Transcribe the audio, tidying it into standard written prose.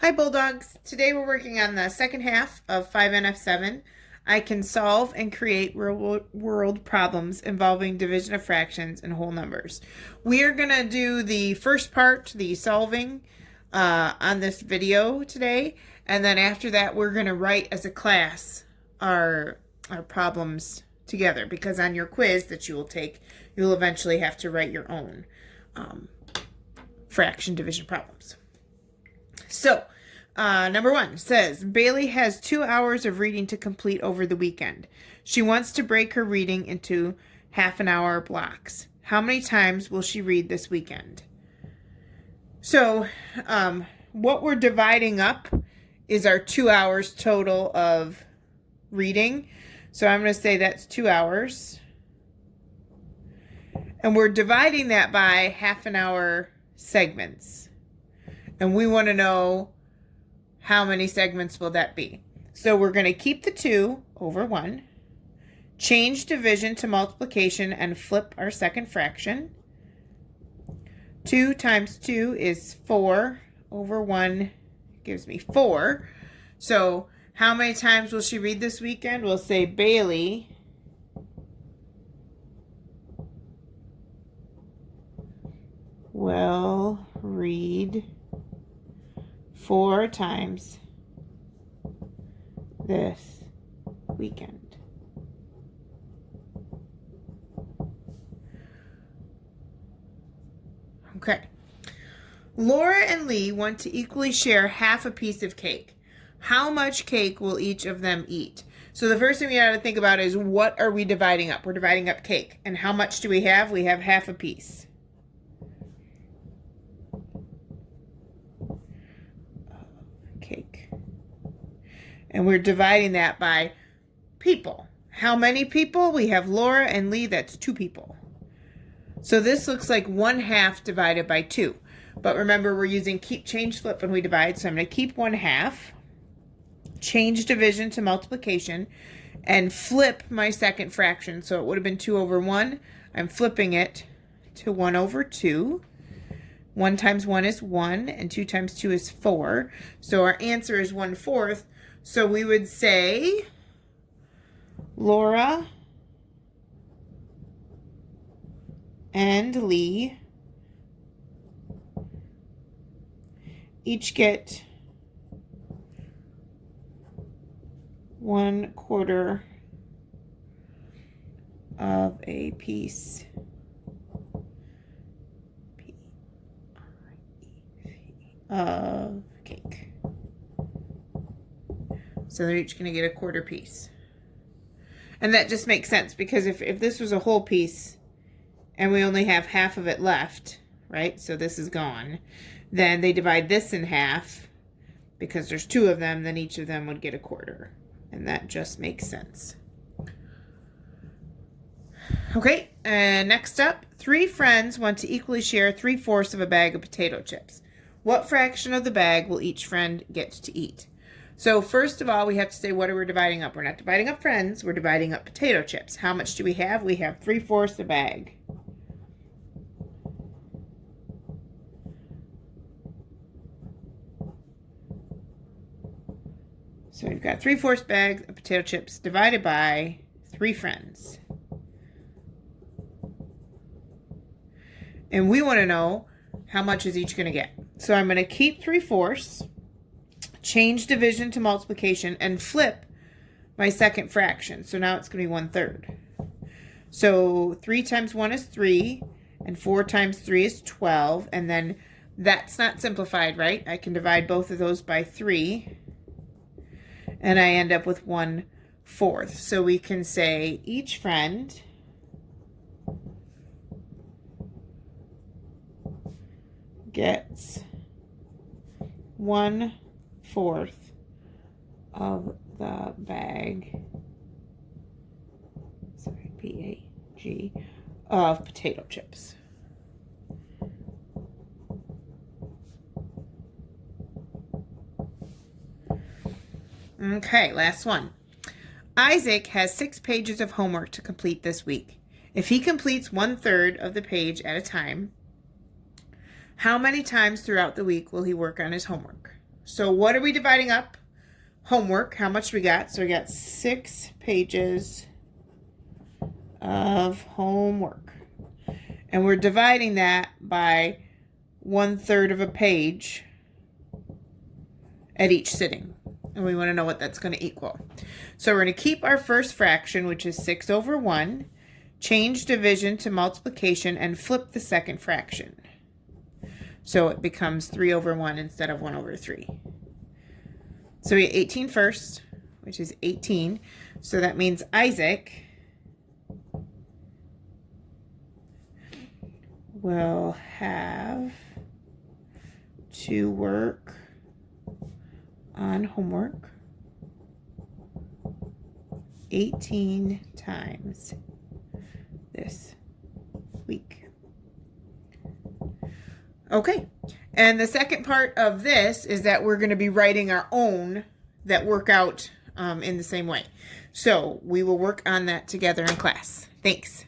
Hi Bulldogs! Today we're working on the second half of 5.NF.7. I can solve and create real world problems involving division of fractions and whole numbers. We are going to do the first part, the solving, on this video today. And then after that, we're going to write as a class our problems together. Because on your quiz that you will take, you'll eventually have to write your own fraction division problems. So, number one says, Bailey has 2 hours of reading to complete over the weekend. She wants to break her reading into half-an-hour blocks. How many times will she read this weekend? So, what we're dividing up is our 2 hours total of reading. So I'm going to say that's 2 hours. And we're dividing that by half-an-hour segments. And we want to know how many segments will that be. So we're going to keep the 2 over 1, change division to multiplication, and flip our second fraction. 2 times 2 is 4 over 1 gives me 4. So how many times will she read this weekend? We'll say Bailey will read 4 times this weekend. Okay. Laura and Lee want to equally share half a piece of cake. How much cake will each of them eat? So the first thing we got to think about is, what are we dividing up? We're dividing up cake. And how much do we have? We have half a piece. Cake. And we're dividing that by people. How many people? We have Laura and Lee. That's 2 people. So this looks like 1/2 divided by 2. But remember, we're using keep, change, flip when we divide. So I'm going to keep 1/2, change division to multiplication, and flip my second fraction. So it would have been 2 over 1. I'm flipping it to 1 over 2. 1 times 1 is 1, and 2 times 2 is 4. So our answer is 1/4. So we would say Laura and Lee each get 1/4 of a piece of cake. So they're each going to get a 1/4 piece. And that just makes sense, because if this was a whole piece and we only have half of it left, right? So this is gone. Then they divide this in half, because there's 2 of them, then each of them would get a 1/4. And that just makes sense. Okay, and next up, 3 friends want to equally share 3/4 of a bag of potato chips. What fraction of the bag will each friend get to eat? So first of all, we have to say, what are we dividing up? We're not dividing up friends, we're dividing up potato chips. How much do we have? We have 3/4 a bag. So we've got 3/4 bags of potato chips divided by 3 friends. And we want to know how much is each going to get. So I'm going to keep 3/4, change division to multiplication, and flip my second fraction. So now it's going to be 1/3. So 3 times 1 is 3, and 4 times 3 is 12. And then that's not simplified, right? I can divide both of those by 3, and I end up with 1/4. So we can say each friend gets 1/4 of the bag, sorry, B-A-G, of potato chips. Okay, last one. Isaac has 6 pages of homework to complete this week. If he completes 1/3 of the page at a time, how many times throughout the week will he work on his homework? So what are we dividing up? Homework. How much we got? So we got 6 pages of homework. And we're dividing that by 1/3 of a page at each sitting. And we want to know what that's going to equal. So we're going to keep our first fraction, which is 6/1, change division to multiplication, and flip the second fraction. So it becomes 3/1 instead of 1/3. So we get 18 first, which is 18. So that means Isaac will have to work on homework 18 times this week. Okay, and the second part of this is that we're going to be writing our own that work out in the same way. So we will work on that together in class. Thanks.